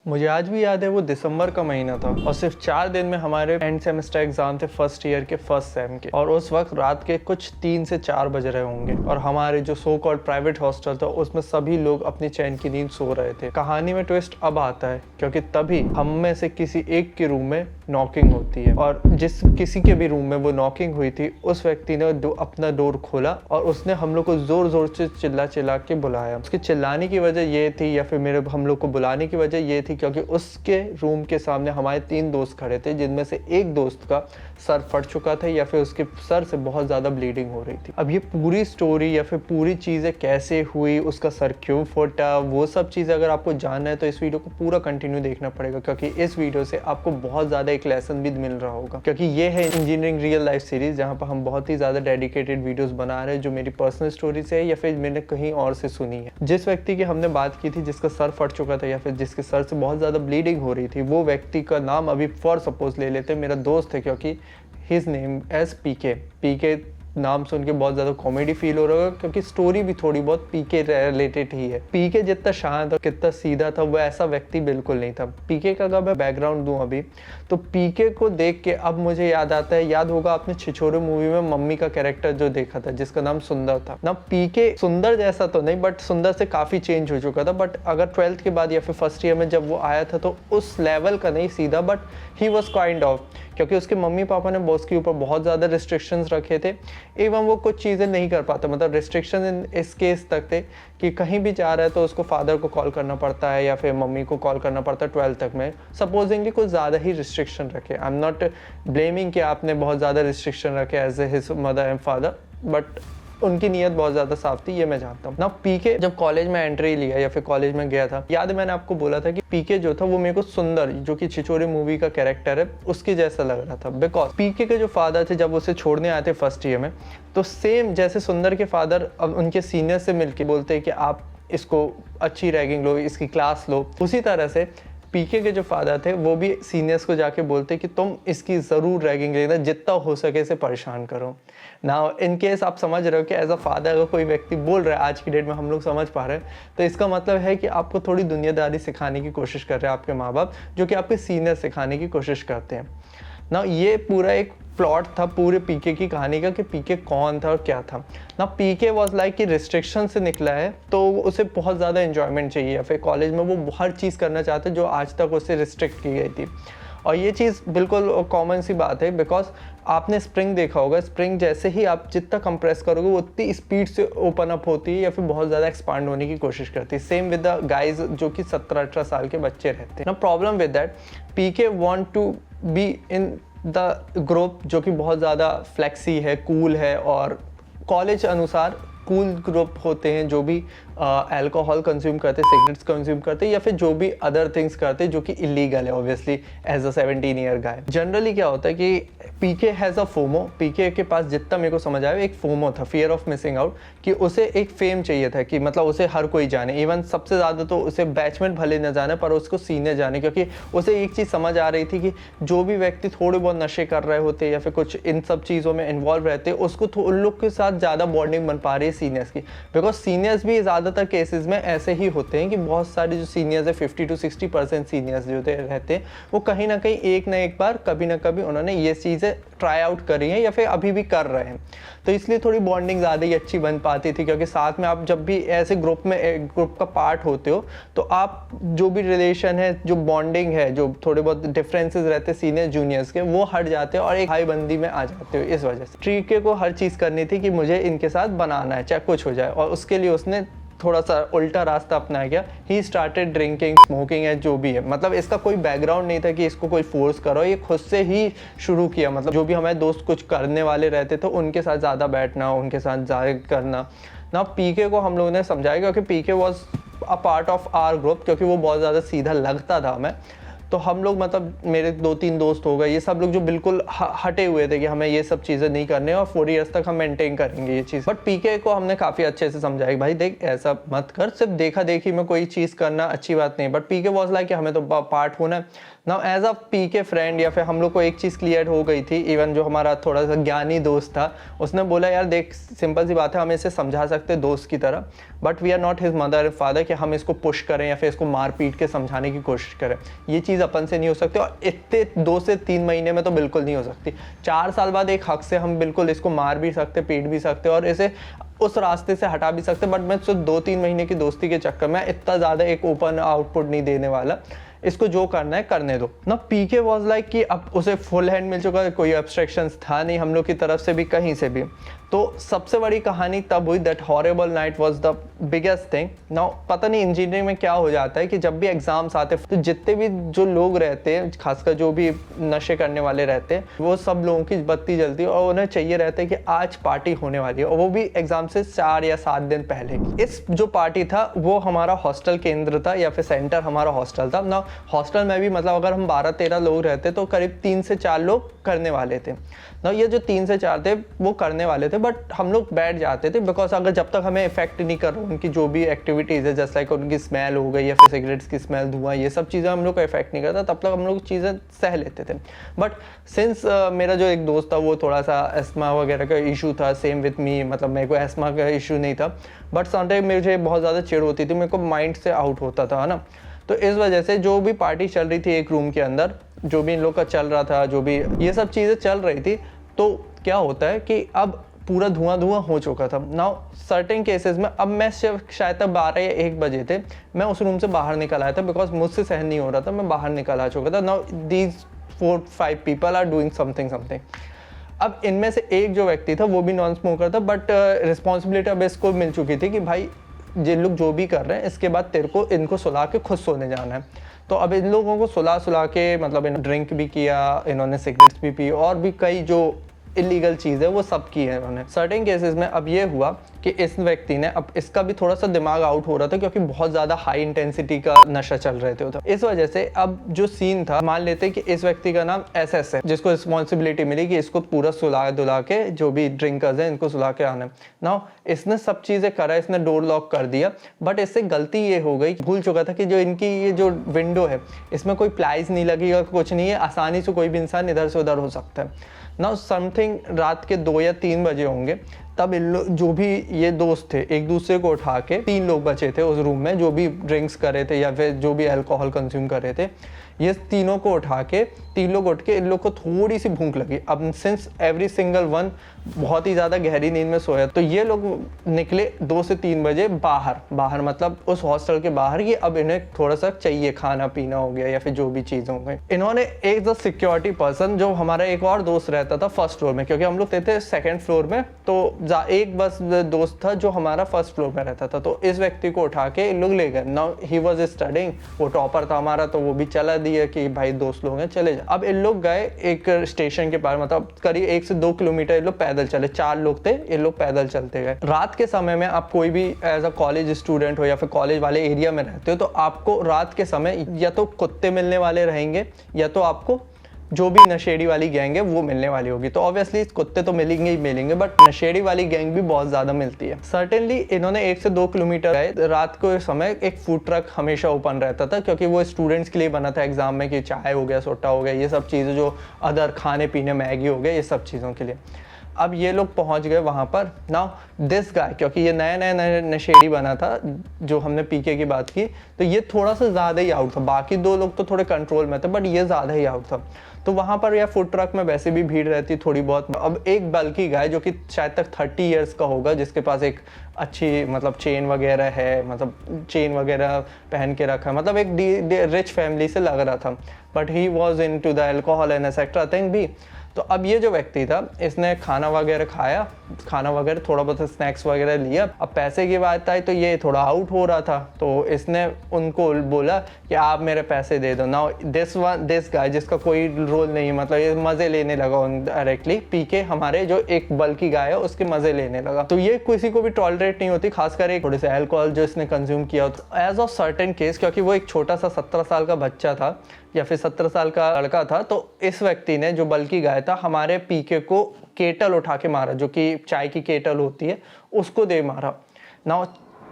मुझे आज भी याद है वो दिसंबर का महीना था और सिर्फ 4 दिन में हमारे एंड सेमेस्टर एग्जाम थे फर्स्ट ईयर के फर्स्ट सेम के। और उस वक्त रात के कुछ 3 से 4 बज रहे होंगे और हमारे जो सो कॉल्ड प्राइवेट हॉस्टल था उसमें सभी लोग अपनी चैन की नींद सो रहे थे। कहानी में ट्विस्ट अब आता है क्योंकि तभी हम में से किसी एक के रूम में नॉकिंग होती है और जिस किसी के भी रूम में वो नॉकिंग हुई थी उस व्यक्ति ने अपना डोर खोला और उसने हम लोग को जोर जोर से चिल्ला के बुलाया। उसके चिल्लाने की वजह ये थी या फिर हम लोग को बुलाने की वजह ये थी क्योंकि उसके रूम के सामने हमारे 3 दोस्त खड़े थे जिनमें से एक दोस्त का सर फट चुका था या फिर उसके सर से बहुत ज़्यादा ब्लीडिंग हो रही थी। अब ये पूरी स्टोरी या फिर पूरी चीज़ें कैसे हुई, उसका सर क्यों फटा, वो सब चीज़ें अगर आपको जानना है तो इस वीडियो को पूरा कंटिन्यू देखना पड़ेगा क्योंकि इस वीडियो से आपको बहुत ज़्यादा एक लेसन भी मिल रहा होगा। क्योंकि ये है इंजीनियरिंग रियल लाइफ सीरीज जहाँ पर हम बहुत ही ज़्यादा डेडिकेटेड वीडियोज़ बना रहे हैं जो मेरी पर्सनल स्टोरी से है या फिर मैंने कहीं और से सुनी है। जिस व्यक्ति की हमने बात की थी जिसका सर फट चुका था या फिर जिसके सर से बहुत ज़्यादा ब्लीडिंग हो रही थी, वो व्यक्ति का नाम अभी फॉर सपोज ले लेते मेरा दोस्त है क्योंकि हिज नेम एज पीके नाम सुन के बहुत ज़्यादा कॉमेडी फील हो रहा होगा क्योंकि स्टोरी भी थोड़ी बहुत पीके रिलेटेड ही है। पीके जितना शांत और कितना सीधा था वो ऐसा व्यक्ति बिल्कुल नहीं था। पीके का अगर मैं बैकग्राउंड दूं अभी तो पीके को देख के अब मुझे याद आता है, याद होगा आपने छिछोरे मूवी में मम्मी का कैरेक्टर जो देखा था जिसका नाम सुंदर था ना। पीके सुंदर जैसा तो नहीं बट सुंदर से काफ़ी चेंज हो चुका था। बट अगर 12th के बाद या फिर फर्स्ट ईयर में जब वो आया था तो उस लेवल का नहीं सीधा but he was kind of, क्योंकि उसके मम्मी पापा ने बॉस के ऊपर बहुत ज़्यादा रिस्ट्रिक्शंस रखे थे एवं वो कुछ चीज़ें नहीं कर पाता। मतलब रिस्ट्रिक्शन इस केस तक थे कि कहीं भी जा रहा है तो उसको फादर को कॉल करना पड़ता है या फिर मम्मी को कॉल करना पड़ता है 12th तक में। सपोजिंगली कुछ ज़्यादा ही रिस्ट्रिक्शन रखे। आई एम नॉट ब्लेमिंग कि आपने बहुत ज़्यादा रिस्ट्रिक्शन रखे as a his mother and father, but उनकी नीयत बहुत ज़्यादा साफ थी, ये मैं जानता हूँ ना। पीके जब कॉलेज में एंट्री लिया या फिर कॉलेज में गया था, याद है मैंने आपको बोला था कि पीके जो था वो मेरे को सुंदर जो कि छिछोरे मूवी का कैरेक्टर है उसके जैसा लग रहा था। बिकॉज पीके के जो फादर थे जब उसे छोड़ने आए थे फर्स्ट ईयर में तो सेम जैसे सुंदर के फादर अब उनके सीनियर से मिलके बोलते हैं कि आप इसको अच्छी रैगिंग लो, इसकी क्लास लो, उसी तरह से पीके के जो फादर थे वो भी सीनियर्स को जाके बोलते कि तुम इसकी ज़रूर रैगिंग लेना, जितना हो सके इसे परेशान करो ना। इन केस आप समझ रहे हो कि एज अ फादर अगर कोई व्यक्ति बोल रहा है आज की डेट में हम लोग समझ पा रहे हैं तो इसका मतलब है कि आपको थोड़ी दुनियादारी सिखाने की कोशिश कर रहे हैं आपके माँ बाप, जो कि आपके सीनियर सिखाने की कोशिश करते हैं ना। ये पूरा एक प्लॉट था पूरे पीके की कहानी का कि पीके कौन था और क्या था ना। पीके वॉज लाइक कि रिस्ट्रिक्शन से निकला है तो उसे बहुत ज़्यादा एंजॉयमेंट चाहिए या फिर कॉलेज में वो हर चीज़ करना चाहते जो आज तक उसे रिस्ट्रिक्ट की गई थी। और ये चीज़ बिल्कुल कॉमन सी बात है बिकॉज आपने स्प्रिंग देखा होगा, स्प्रिंग जैसे ही आप जितना कंप्रेस करोगे वो उतनी स्पीड से ओपन अप होती है या फिर बहुत ज़्यादा एक्सपांड होने की कोशिश करती है। सेम विद द गाइज जो कि 17-18 साल के बच्चे रहते हैं ना। Problem with that PK want to be in the group जो कि बहुत ज़्यादा फ्लेक्सी है, कूल है और कॉलेज अनुसार कूल ग्रुप होते हैं जो भी अल्कोहल कंज्यूम करते, सिगरेट्स कंज्यूम करते या फिर जो भी अदर थिंग्स करते जो कि इलीगल है obviously as a 17 year guy. Generally क्या होता है कि पीके हैज़ अ फोमो, पीके के पास जितना मेरे को समझ आया एक फोमो था, फियर ऑफ मिसिंग आउट, कि उसे एक फेम चाहिए था कि मतलब उसे हर कोई जाने। इवन सबसे ज़्यादा तो उसे बैचमेंट भले न जाने पर उसको सीनियर जाने, क्योंकि उसे एक चीज़ समझ आ रही थी कि जो भी व्यक्ति थोड़े बहुत नशे कर रहे होते या फिर कुछ इन सब चीज़ों में इन्वॉल्व रहते उसको उन लोग के साथ ज़्यादा बॉन्डिंग बन पा रही है सीनियर्स की। बिकॉज सीनियर्स भी ज़्यादातर केसेस में ऐसे ही होते हैं कि बहुत सारे जो सीनियर्स है 50 to 60% सीनियर्स जो रहते हैं वो कहीं ना कहीं एक ना एक बार कभी ना कभी उन्होंने ये चीज़ें ट्राई आउट करी हैं या फिर अभी भी कर रहे हैं। तो इसलिए थोड़ी बॉन्डिंग ज़्यादा ही अच्छी बन पाती थी क्योंकि साथ में आप जब भी ऐसे ग्रुप का पार्ट होते हो तो आप जो भी रिलेशन है, जो बॉन्डिंग है, जो थोड़े बहुत डिफरेंसेस रहते हैं सीनियर जूनियर्स के, वो हट जाते हैं और एक भाई बंदी में आ जाते हो। इस वजह से ट्रीके को हर चीज़ करनी थी कि मुझे इनके साथ बनाना है चाहे कुछ हो जाए, और उसके लिए उसने थोड़ा सा उल्टा रास्ता अपनाया गया। ही स्टार्टेड ड्रिंकिंग, स्मोकिंग है जो भी है। मतलब इसका कोई बैकग्राउंड नहीं था कि इसको कोई फोर्स करो, ये खुद से ही शुरू किया। मतलब जो भी हमारे दोस्त कुछ करने वाले रहते थे उनके साथ ज़्यादा बैठना, उनके साथ ज़्यादा करना ना। पीके को हम लोगों ने समझाया क्योंकि PK was a part of our group, क्योंकि वो बहुत ज़्यादा सीधा लगता था हमें। तो हम लोग मतलब मेरे 2-3 दोस्त हो गए, ये सब लोग जो बिल्कुल हटे हुए थे कि हमें ये सब चीज़ें नहीं करनी और 4 ईयर्स तक हम मेंटेन करेंगे ये चीज़। बट पीके को हमने काफ़ी अच्छे से समझाया कि भाई देख ऐसा मत कर, सिर्फ देखा देखी में कोई चीज़ करना अच्छी बात नहीं। बट पीके वॉज लाइक कि हमें तो पार्ट होना है। Now as a PK friend या फिर हम लोग को एक चीज़ क्लियर हो गई थी, इवन जो हमारा थोड़ा सा ज्ञानी दोस्त था उसने बोला यार देख सिंपल सी बात है, हम इसे समझा सकते दोस्त की तरह, but we are not his mother and father कि हम इसको पुश करें या फिर इसको मार पीट के समझाने की कोशिश करें। ये चीज़ अपन से नहीं हो सकती और इतने 2 से 3 महीने में तो बिल्कुल नहीं हो सकती। 4 साल बाद एक हक से हम बिल्कुल इसको मार भी सकते, पीट भी सकते और इसे उस रास्ते से हटा भी सकते। बट मैं सिर्फ 2-3 महीने की दोस्ती के चक्कर में इतना ज़्यादा एक ओपन आउटपुट नहीं देने वाला, इसको जो करना है करने दो ना। पीके वॉज लाइक कि अब उसे फुल हैंड मिल चुका है, कोई एब्स्ट्रैक्शंस था नहीं हम लोग की तरफ से भी कहीं से भी। तो सबसे बड़ी कहानी तब हुई, that horrible night was the biggest thing. Now पता नहीं इंजीनियरिंग में क्या हो जाता है कि जब भी एग्जाम्स आते हैं तो जितने भी जो लोग रहते हैं, खासकर जो भी नशे करने वाले रहते हैं, वो सब लोगों की बत्ती जलती है और उन्हें चाहिए रहता है कि आज पार्टी होने वाली है, और वो भी एग्जाम से 4 या 7 दिन पहले। इस जो पार्टी था वो हमारा हॉस्टल केंद्र था या फिर सेंटर हमारा हॉस्टल था ना। हॉस्टल में भी मतलब अगर हम 12-13 लोग रहते तो करीब 3 से 4 लोग करने वाले थे ना। ये जो 3 से 4 थे वो करने वाले थे, बट हम लोग बैठ जाते थे बिकॉज अगर जब तक हमें इफेक्ट नहीं कर उनकी जो भी एक्टिविटीज़ है, जैसे लाइक उनकी स्मेल हो गई या फिर सिगरेट्स की स्मेल, धुआं, ये सब चीज़ें हम लोग को इफेक्ट नहीं करता, तब तक हम लोग चीज़ें सह लेते थे। बट सिंस मेरा जो एक दोस्त था वो थोड़ा सा एस्मा वगैरह का इशू था, सेम विथ मी, मतलब मेरे को एस्मा का इशू नहीं था, बट समटाइम मुझे बहुत ज़्यादा चिढ़ होती थी, मेरे को माइंड से आउट होता था ना। तो इस वजह से जो भी पार्टी चल रही थी एक रूम के अंदर, जो भी इन लोग का चल रहा था, जो भी ये सब चीज़ें चल रही थी, तो क्या होता है कि अब पूरा धुआं हो चुका था। नाउ सर्टेन केसेस में अब मैं शायद तक 12 या 1 बजे थे, मैं उस रूम से बाहर निकल आया था बिकॉज मुझसे सहन नहीं हो रहा था, मैं बाहर निकल आ चुका था। Now these 4-5 people are doing something. अब इनमें से एक जो व्यक्ति था वो भी नॉन स्मोकर था, बट रिस्पॉन्सिबिलिटी अब इसको मिल चुकी थी कि भाई जिन लोग जो भी कर रहे हैं इसके बाद तेरे को इनको सुला के खुद सोने जाना है। तो अब इन लोगों को सुला के मतलब ड्रिंक भी किया, इन्होंने सिगरेट्स भी पी और भी कई जो इलीगल चीज़ है वो सब की है इन्होंने। सर्टेन केसेस में अब ये हुआ कि इस व्यक्ति ने, अब इसका भी थोड़ा सा दिमाग आउट हो रहा था क्योंकि बहुत ज़्यादा हाई इंटेंसिटी का नशा चल रहे थे उधर। इस वजह से अब जो सीन था, मान लेते कि इस व्यक्ति का नाम SS है, जिसको रिस्पॉन्सिबिलिटी मिली कि इसको पूरा सुला दुला के जो भी ड्रिंकर्स हैं इनको सुला के आना है। नाउ इसने सब चीज़ें करा, इसने डोर लॉक कर दिया, बट इससे गलती ये हो गई, भूल चुका था कि जो इनकी ये जो विंडो है इसमें कोई प्लाइज नहीं लगी और कुछ नहीं है, आसानी से कोई भी इंसान इधर से उधर हो सकता है। नाउ समथिंग रात के 2 या 3 बजे होंगे, तब इन लोग जो भी ये दोस्त थे एक दूसरे को उठा के, 3 लोग बचे थे उस रूम में जो भी ड्रिंक्स कर रहे थे या फिर जो भी अल्कोहल कंज्यूम कर रहे थे, ये तीनों को उठा के 3 लोग उठ के, इन लोग को थोड़ी सी भूख लगी। अब सिंस एवरी सिंगल वन बहुत ही ज़्यादा गहरी नींद में सोया, तो ये लोग निकले 2 से 3 बजे बाहर मतलब उस हॉस्टल के बाहर, कि अब इन्हें थोड़ा सा चाहिए, खाना पीना हो गया या फिर जो भी चीज़ हो गई। इन्होंने एक द सिक्योरिटी पर्सन, जो हमारा एक और दोस्त रहता था फर्स्ट फ्लोर में, क्योंकि हम लोग थे 2nd फ्लोर में, तो एक बस दोस्त था जो हमारा 1st फ्लोर में रहता था, तो इस व्यक्ति को उठा के इन लोग ले गए। नाउ ही वाज स्टडिंग, वो टॉपर था हमारा, तो वो भी चला दिया कि भाई दोस्त लोग हैं चले जा। अब इन लोग गए एक स्टेशन के पार, मतलब करीब 1 से 2 किलोमीटर इन लोग पैदल चले, 4 लोग थे, ये लोग पैदल चलते गए। रात के समय में आप कोई भी एज अ कॉलेज स्टूडेंट हो या फिर कॉलेज वाले एरिया में रहते हो, तो आपको रात के समय या तो कुत्ते मिलने वाले रहेंगे या तो आपको जो भी नशेड़ी वाली गैंग है वो मिलने वाली होगी। तो ऑब्वियसली कुत्ते तो मिलेंगे ही मिलेंगे, बट नशेड़ी वाली गैंग भी बहुत ज़्यादा मिलती है। सर्टेनली इन्होंने 1 से 2 किलोमीटर गए। रात को समय एक फूड ट्रक हमेशा ओपन रहता था, क्योंकि वो स्टूडेंट्स के लिए बना था एग्जाम में, कि चाय हो गया, सोटा हो गया, ये सब चीज़ें जो अदर खाने पीने, मैगी हो गया, ये सब चीज़ों के लिए। अब ये लोग पहुंच गए वहाँ पर। नाउ दिस गाय, क्योंकि ये नया नशेड़ी बना था, जो हमने पीके की बात की, तो ये थोड़ा सा ज़्यादा ही आउट था। बाकी 2 लोग तो थोड़े कंट्रोल में थे, बट ये ज़्यादा ही आउट था। तो वहाँ पर या फूड ट्रक में वैसे भी भीड़ रहती थोड़ी बहुत। अब एक बल्कि गाय जो कि शायद तक 30 ईयर्स का होगा, जिसके पास एक अच्छी मतलब चेन वगैरह है, मतलब चेन वगैरह पहन के रखा, मतलब एक रिच फैमिली से लग रहा था, but he was into the alcohol and etcetera thing भी। तो अब ये जो व्यक्ति था, इसने खाना वगैरह खाया, खाना वगैरह थोड़ा बहुत स्नैक्स वगैरह लिया। अब पैसे की बात आई तो ये थोड़ा आउट हो रहा था, तो इसने उनको बोला कि आप मेरे पैसे दे दो। नाउ दिस गाय, जिसका कोई रोल नहीं, मतलब ये मज़े लेने लगा डायरेक्टली, पी के हमारे जो एक बल्कि गाय है उसके मज़े लेने लगा। तो ये किसी को भी टॉलरेट नहीं होती, खासकर एक थोड़े से अल्कोहल जो इसने कंज्यूम किया। तो एज ऑफ सर्टेन केस, क्योंकि वो एक छोटा सा 17 साल का बच्चा था, या फिर 17 साल का लड़का था, तो इस व्यक्ति ने जो बल्कि गाय था हमारे पीके को केटल उठा के मारा, जो कि चाय की केटल होती है उसको दे मारा। नाउ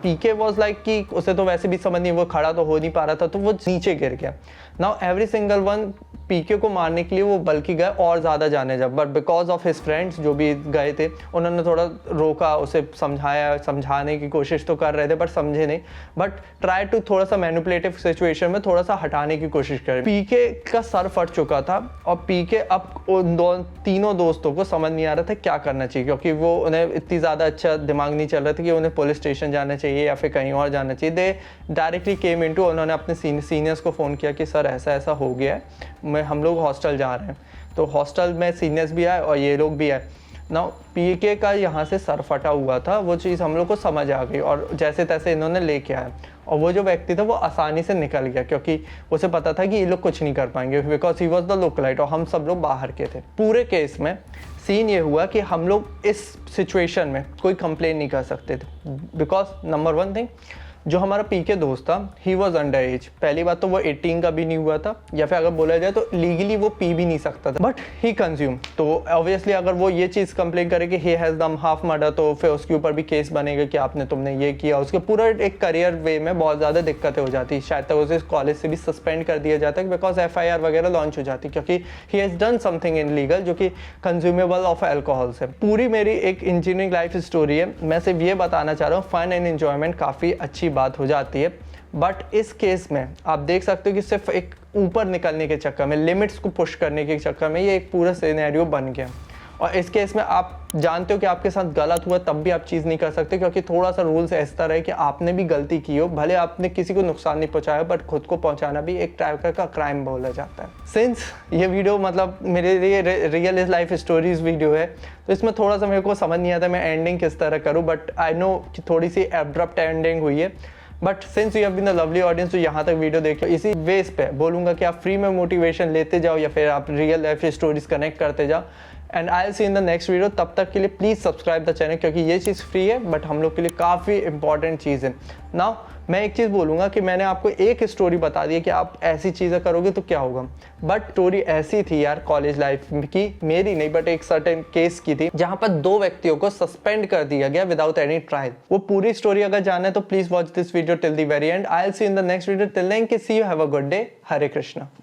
पीके वॉज लाइक कि उसे तो वैसे भी समझ नहीं, वो खड़ा तो हो नहीं पा रहा था, तो वो नीचे गिर गया। नाउ एवरी सिंगल वन पीके को मारने के लिए वो बल्कि गए और ज़्यादा जाने जब, but because of his friends जो भी गए थे उन्होंने थोड़ा रोका, उसे समझाया, समझाने की कोशिश तो कर रहे थे बट समझे नहीं, बट ट्राई टू थोड़ा सा मैनिपुलेटिव सिचुएशन में थोड़ा सा हटाने की कोशिश करें। पीके का सर फट चुका था और पीके अब उन तीनों दोस्तों को समझ नहीं आ रहा था क्या करना चाहिए, क्योंकि वो उन्हें इतनी ज़्यादा अच्छा दिमाग नहीं चल रहा था कि उन्हें पुलिस स्टेशन जाना चाहिए या फिर कहीं और जाना चाहिए। दे डायरेक्टली केम इनटू, उन्होंने अपने सीनियर्स को फ़ोन किया कि सर ऐसा ऐसा हो गया है, हम लोग हॉस्टल जा रहे हैं। तो हॉस्टल में सीनियर्स भी आए और ये लोग भी आए। ना पीके का यहाँ से सर फटा हुआ था, वो चीज़ हम लोग को समझ आ गई और जैसे तैसे इन्होंने लेके आया और वो जो व्यक्ति था वो आसानी से निकल गया, क्योंकि उसे पता था कि ये लोग कुछ नहीं कर पाएंगे because he was the localite और हम सब लोग बाहर के थे। पूरे केस में सीन ये हुआ कि हम लोग इस सिचुएशन में कोई कंप्लेन नहीं कर सकते थे बिकॉज नंबर वन थिंग, जो हमारा पीके दोस्त था ही वॉज अंडर एज। पहली बात तो वो 18 का भी नहीं हुआ था, या फिर अगर बोला जाए तो लीगली वो पी भी नहीं सकता था, बट ही कंज्यूम। तो ऑब्वियसली अगर वो ये चीज़ कंप्लेन करे कि ही हैज़ दम हाफ मर्डर, तो फिर उसके ऊपर भी केस बनेगा कि तुमने ये किया। उसके पूरा एक करियर वे में बहुत ज़्यादा दिक्कतें हो जाती, शायद तक उसे कॉलेज से भी सस्पेंड कर दिया जाता है बिकॉज FIR वगैरह लॉन्च हो जाती, क्योंकि he has done something illegal जो कि कंज्यूमेबल ऑफ अल्कोहल से। पूरी मेरी एक इंजीनियरिंग लाइफ स्टोरी है, मैं सिर्फ ये बताना चाह रहा हूँ फन एंड एन्जॉयमेंट काफ़ी अच्छी बात हो जाती है, बट इस केस में आप देख सकते हो कि सिर्फ एक ऊपर निकलने के चक्कर में, लिमिट्स को पुश करने के चक्कर में ये एक पूरा सिनेरियो बन गया। और इस केस में आप जानते हो कि आपके साथ गलत हुआ तब भी आप चीज़ नहीं कर सकते, क्योंकि थोड़ा सा रूल्स इस तरह है कि आपने भी गलती की हो, भले आपने किसी को नुकसान नहीं पहुंचाया बट खुद को पहुंचाना भी एक टाइप का क्राइम बोला जाता है। सिंस ये वीडियो मतलब मेरे लिए रियल लाइफ स्टोरीज वीडियो है, तो इसमें थोड़ा सा मेरे को समझ नहीं आता मैं एंडिंग किस तरह करूँ, बट आई नो कि थोड़ी सी एब्रप्ट एंडिंग हुई है, but since you have been the lovely audience, तो यहाँ तक वीडियो देखो, इसी बेस पे बोलूँगा कि आप फ्री में मोटिवेशन लेते जाओ या फिर आप रियल लाइफ स्टोरीज कनेक्ट करते जाओ। And I will see in the next video. तब तक के लिए प्लीज़ सब्सक्राइब द चैनल, क्योंकि ये चीज़ फ्री है बट हम लोग के लिए काफ़ी इंपॉर्टेंट चीज़ है। नाउ मैं एक चीज़ बोलूँगा कि मैंने आपको एक स्टोरी बता दी है कि आप ऐसी चीज़ें करोगे तो क्या होगा, बट स्टोरी ऐसी थी यार कॉलेज लाइफ की, मेरी नहीं बट एक सर्टेन केस की थी, जहाँ पर 2 व्यक्तियों को सस्पेंड कर दिया गया विदाउट एनी ट्रायल। वो पूरी स्टोरी अगर जानना है तो please watch this video till the very end. I will see in the next video. Till then, see you, have a good day. Hare Krishna.